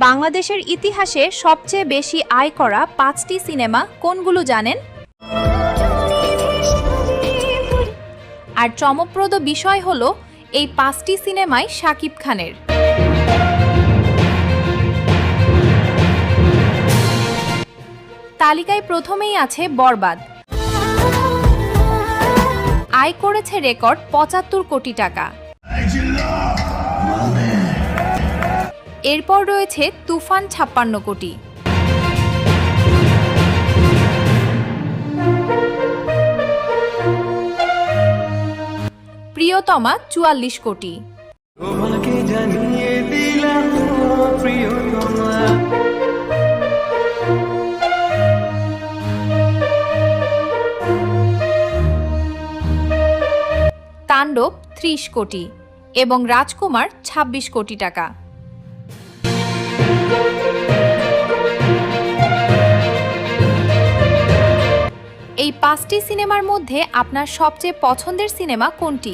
বাংলাদেশের ইতিহাসে সবচেয়ে বেশি আয় করা 5টি সিনেমা কোনগুলো জানেন? আর চমকপ্রদ বিষয় হলো এই 5টি সিনেমাই শাকিব খানের। তালিকায় প্রথমেই আছে বরবাদ। আয় করেছে রেকর্ড 75 কোটি টাকা। এরপর রয়েছে তুফান 56 কোটি। প্রিয়তমা 44 কোটি। তাণ্ডব 30 কোটি এবং রাজকুমার 26 কোটি টাকা। এই 5টি সিনেমার মধ্যে আপনার সবচেয়ে পছন্দের সিনেমা কোনটি?